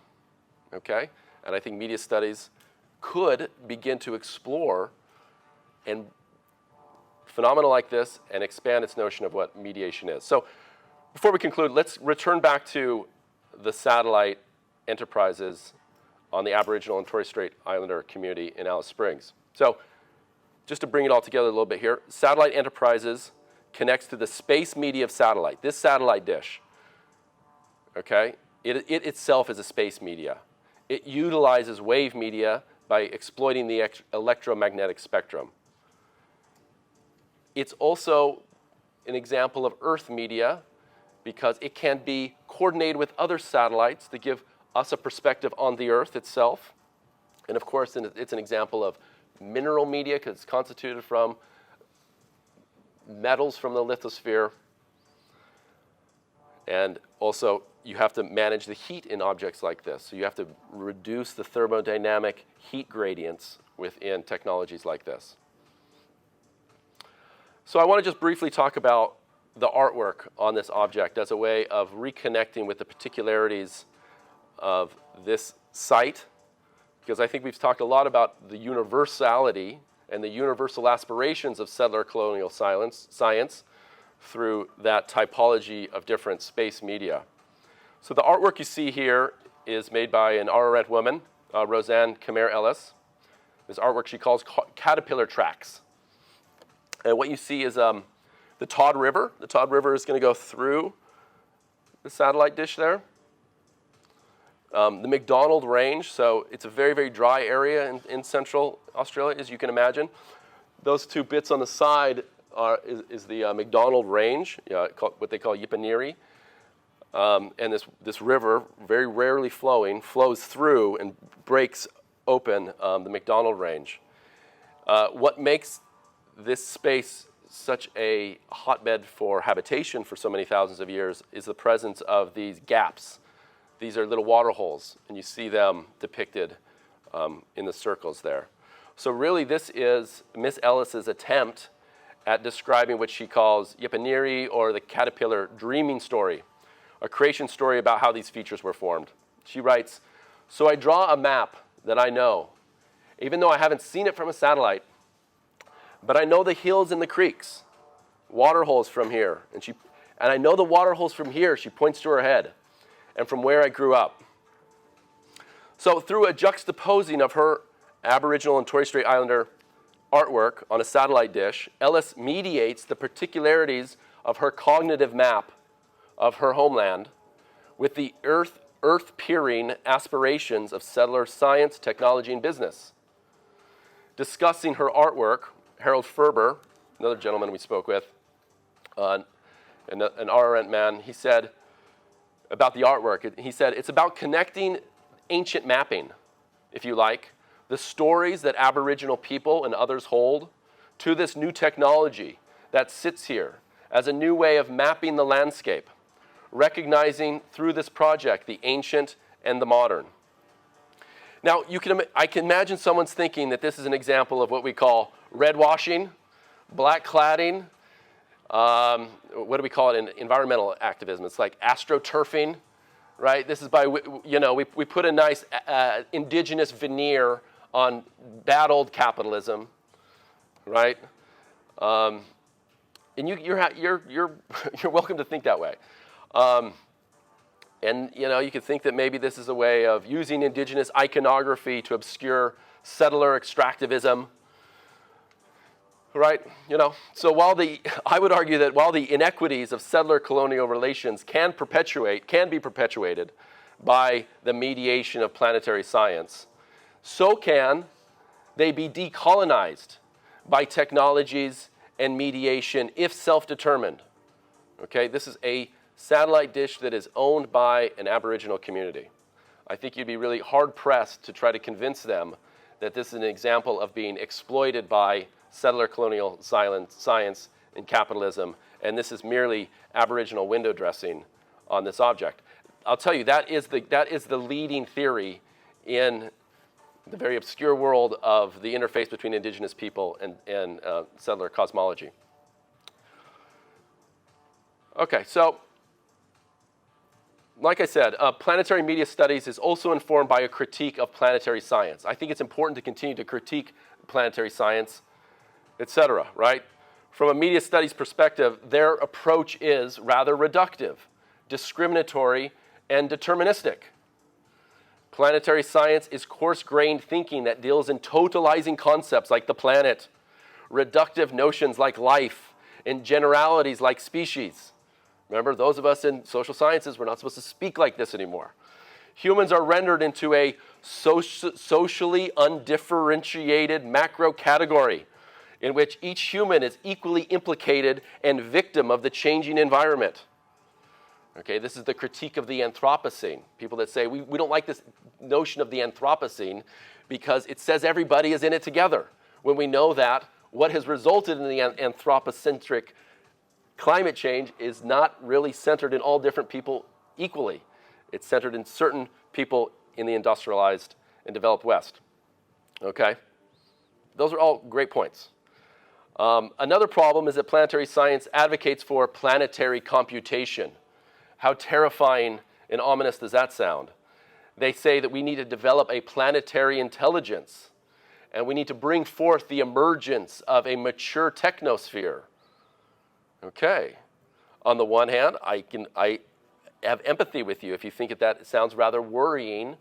Okay? And I think media studies could begin to explore and phenomena like this and expand its notion of what mediation is. So before we conclude, let's return back to the satellite enterprises on the Aboriginal and Torres Strait Islander community in Alice Springs. So just to bring it all together a little bit here, Satellite Enterprises connects to the space media of satellite, this satellite dish. Okay? It itself is a space media. It utilizes wave media by exploiting the electromagnetic spectrum. It's also an example of Earth media because it can be coordinated with other satellites to give us a perspective on the Earth itself. And of course, it's an example of mineral media because it's constituted from metals from the lithosphere. And also, you have to manage the heat in objects like this. So you have to reduce the thermodynamic heat gradients within technologies like this. So I want to just briefly talk about the artwork on this object as a way of reconnecting with the particularities of this site, because I think we've talked a lot about the universality and the universal aspirations of settler colonial science through that typology of different space media. So the artwork you see here is made by an Ararat woman, Roseanne Khmer Ellis. This artwork she calls caterpillar tracks. And what you see is the Todd River. The Todd River is going to go through the satellite dish there. The McDonald Range, so it's a very, very dry area in central Australia, as you can imagine. Those two bits on the side is the McDonald Range, what they call Yipaniri. And this river, very rarely flowing, flows through and breaks open the McDonald Range. What makes this space such a hotbed for habitation for so many thousands of years is the presence of these gaps. These are little water holes, and you see them depicted in the circles there. So really, this is Miss Ellis's attempt at describing what she calls Yipaniri, or the caterpillar dreaming story, a creation story about how these features were formed. She writes, "So I draw a map that I know, even though I haven't seen it from a satellite, but I know the hills and the creeks, water holes from here, and I know the water holes from here," she points to her head, "and from where I grew up." So through a juxtaposing of her Aboriginal and Torres Strait Islander artwork on a satellite dish, Ellis mediates the particularities of her cognitive map of her homeland with the earth-peering aspirations of settler science, technology, and business. Discussing her artwork, Harold Ferber, another gentleman we spoke with, an Ararat man, he said about the artwork, he said, "It's about connecting ancient mapping, if you like, the stories that Aboriginal people and others hold, to this new technology that sits here as a new way of mapping the landscape, recognizing through this project the ancient and the modern." Now, I can imagine someone's thinking that this is an example of what we call red washing, black cladding, what do we call it in environmental activism? It's like astroturfing, right? This is by, we put a nice indigenous veneer on bad old capitalism, right? And you're welcome to think that way. And you could think that maybe this is a way of using indigenous iconography to obscure settler extractivism, right? So I would argue that while the inequities of settler-colonial relations can be perpetuated by the mediation of planetary science, so can they be decolonized by technologies and mediation if self-determined. Okay, this is a satellite dish that is owned by an Aboriginal community. I think you'd be really hard-pressed to try to convince them that this is an example of being exploited by settler colonial science and capitalism, and this is merely Aboriginal window dressing on this object. I'll tell you, that is the leading theory in the very obscure world of the interface between indigenous people and settler cosmology. Okay, so like I said, planetary media studies is also informed by a critique of planetary science. I think it's important to continue to critique planetary science, etc., right? From a media studies perspective, their approach is rather reductive, discriminatory, and deterministic. Planetary science is coarse-grained thinking that deals in totalizing concepts like the planet, reductive notions like life and generalities like species. Remember, those of us in social sciences, we're not supposed to speak like this anymore. Humans are rendered into a socially undifferentiated macro category in which each human is equally implicated and victim of the changing environment. Okay, this is the critique of the Anthropocene. People that say, we don't like this notion of the Anthropocene because it says everybody is in it together, when we know that what has resulted in the anthropocentric climate change is not really centered in all different people equally. It's centered in certain people in the industrialized and developed West. Okay? Those are all great points. Another problem is that planetary science advocates for planetary computation. How terrifying and ominous does that sound? They say that we need to develop a planetary intelligence, and we need to bring forth the emergence of a mature technosphere. Okay. On the one hand, I have empathy with you if you think that it sounds rather worrying,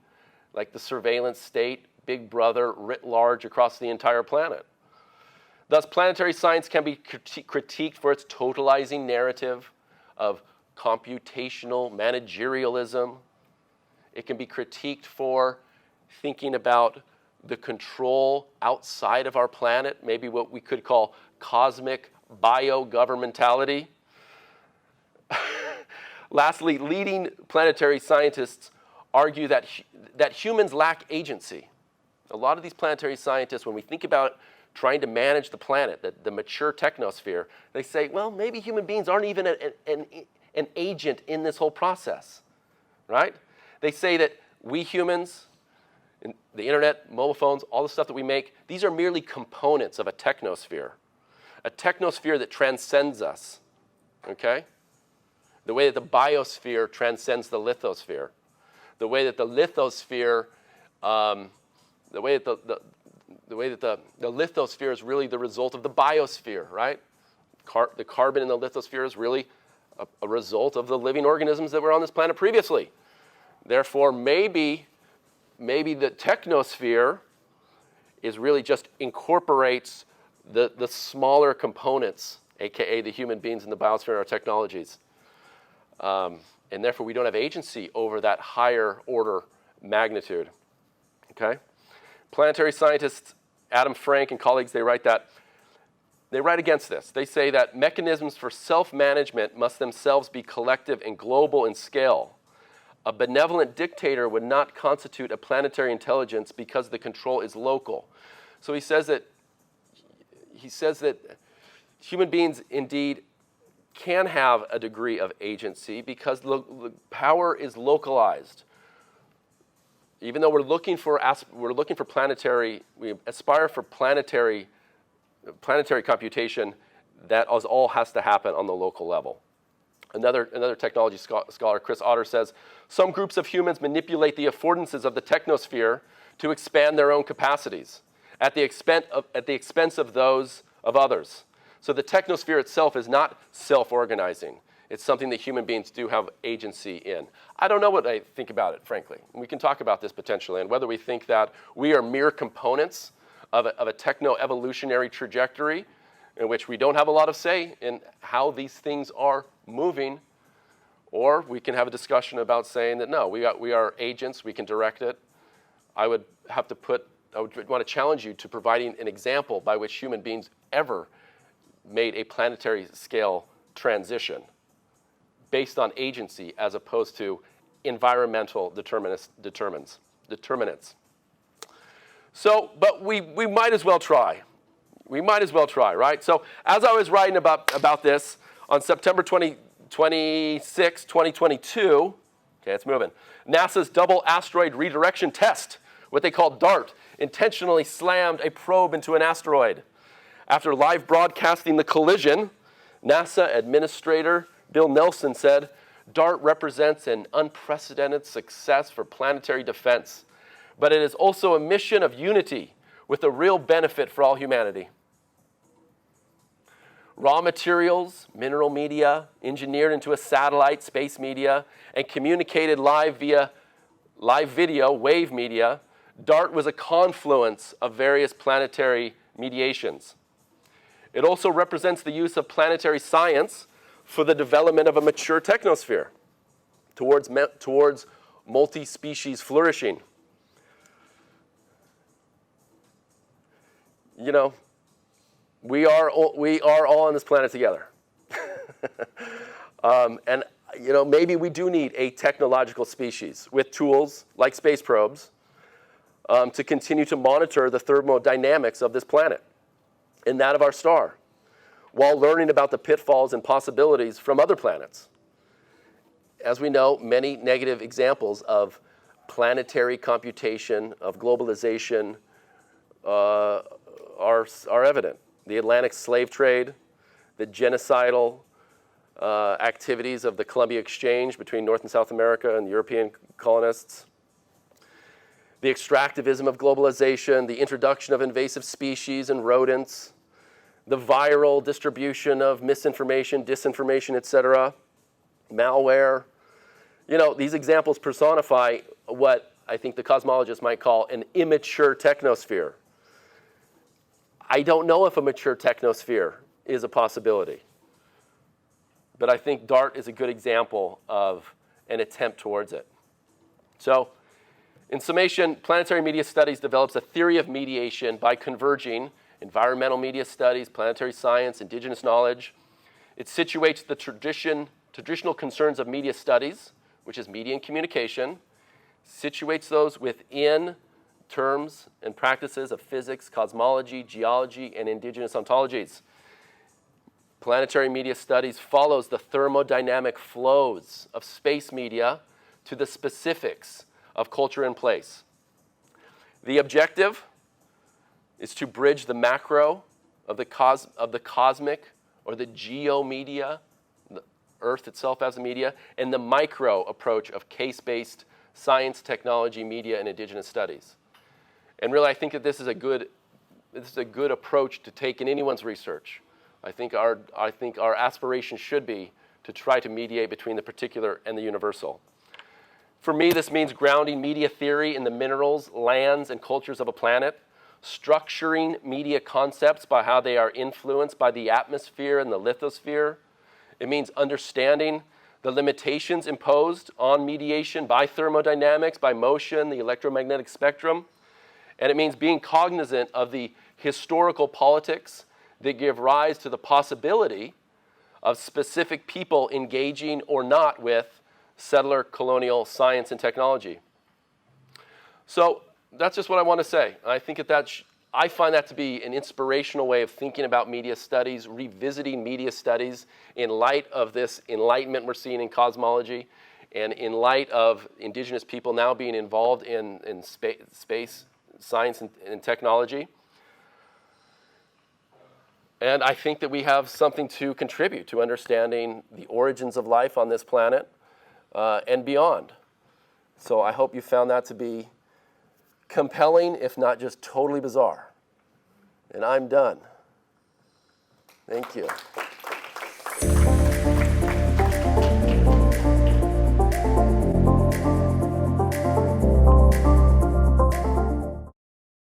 like the surveillance state, Big Brother, writ large across the entire planet. Thus, planetary science can be critiqued for its totalizing narrative of computational managerialism. It can be critiqued for thinking about the control outside of our planet, maybe what we could call cosmic bio-governmentality. Lastly, leading planetary scientists argue that humans lack agency. A lot of these planetary scientists, when we think about trying to manage the planet, the mature technosphere, they say, well, maybe human beings aren't even an agent in this whole process, right? They say that we humans, the internet, mobile phones, all the stuff that we make, these are merely components of a technosphere that transcends us, okay? The way that the biosphere transcends the lithosphere, the way that the lithosphere, the way that the lithosphere is really the result of the biosphere, right? The carbon in the lithosphere is really a result of the living organisms that were on this planet previously. Therefore, maybe the technosphere is really just incorporates the smaller components, aka the human beings in the biosphere and our technologies. And therefore, we don't have agency over that higher order magnitude. Okay? Planetary scientists Adam Frank and colleagues, they write against this. They say that mechanisms for self-management must themselves be collective and global in scale. A benevolent dictator would not constitute a planetary intelligence because the control is local. So he says that human beings indeed can have a degree of agency because the power is localized. Even though we aspire for planetary computation, that all has to happen on the local level. Another technology scholar, Chris Otter, says, some groups of humans manipulate the affordances of the technosphere to expand their own capacities at the expense of those of others. So the technosphere itself is not self-organizing. It's something that human beings do have agency in. I don't know what I think about it, frankly. We can talk about this potentially, and whether we think that we are mere components of a techno-evolutionary trajectory in which we don't have a lot of say in how these things are moving, or we can have a discussion about saying that no, we are agents, we can direct it. I would want to challenge you to providing an example by which human beings ever made a planetary scale transition based on agency as opposed to environmental determinants. So, but we might as well try. We might as well try, right? So as I was writing about this on September 26, 2022, okay, it's moving, NASA's double asteroid redirection test, what they call DART, intentionally slammed a probe into an asteroid. After live broadcasting the collision, NASA Administrator Bill Nelson said, DART represents an unprecedented success for planetary defense, but it is also a mission of unity with a real benefit for all humanity. Raw materials, mineral media, engineered into a satellite, space media, and communicated live via live video, wave media, DART was a confluence of various planetary mediations. It also represents the use of planetary science for the development of a mature technosphere towards multi-species flourishing. You know, we are all on this planet together. And you know, maybe we do need a technological species with tools like space probes to continue to monitor the thermodynamics of this planet and that of our star, while learning about the pitfalls and possibilities from other planets. As we know, many negative examples of planetary computation, of globalization, are evident. The Atlantic slave trade, the genocidal activities of the Columbia Exchange between North and South America and European colonists, the extractivism of globalization, the introduction of invasive species and rodents, the viral distribution of misinformation, disinformation, etc., malware. You know, these examples personify what I think the cosmologists might call an immature technosphere. I don't know if a mature technosphere is a possibility, but I think DART is a good example of an attempt towards it. So, in summation, planetary media studies develops a theory of mediation by converging environmental media studies, planetary science, indigenous knowledge. It situates the traditional concerns of media studies, which is media and communication, situates those within terms and practices of physics, cosmology, geology, and indigenous ontologies. Planetary media studies follows the thermodynamic flows of space media to the specifics of culture and place. The objective is to bridge the macro of the cosmic or the geomedia, the Earth itself as a media, and the micro approach of case-based science, technology, media, and indigenous studies. And really, I think that this is a good approach to take in anyone's research. I think our aspiration should be to try to mediate between the particular and the universal. For me, this means grounding media theory in the minerals, lands, and cultures of a planet, structuring media concepts by how they are influenced by the atmosphere and the lithosphere. It means understanding the limitations imposed on mediation by thermodynamics, by motion, the electromagnetic spectrum. And it means being cognizant of the historical politics that give rise to the possibility of specific people engaging or not with settler colonial science and technology. So that's just what I want to say. I think I find that to be an inspirational way of thinking about media studies, revisiting media studies in light of this enlightenment we're seeing in cosmology, and in light of indigenous people now being involved in space science and technology. And I think that we have something to contribute to understanding the origins of life on this planet and beyond. So I hope you found that to be compelling, if not just totally bizarre. And I'm done. Thank you.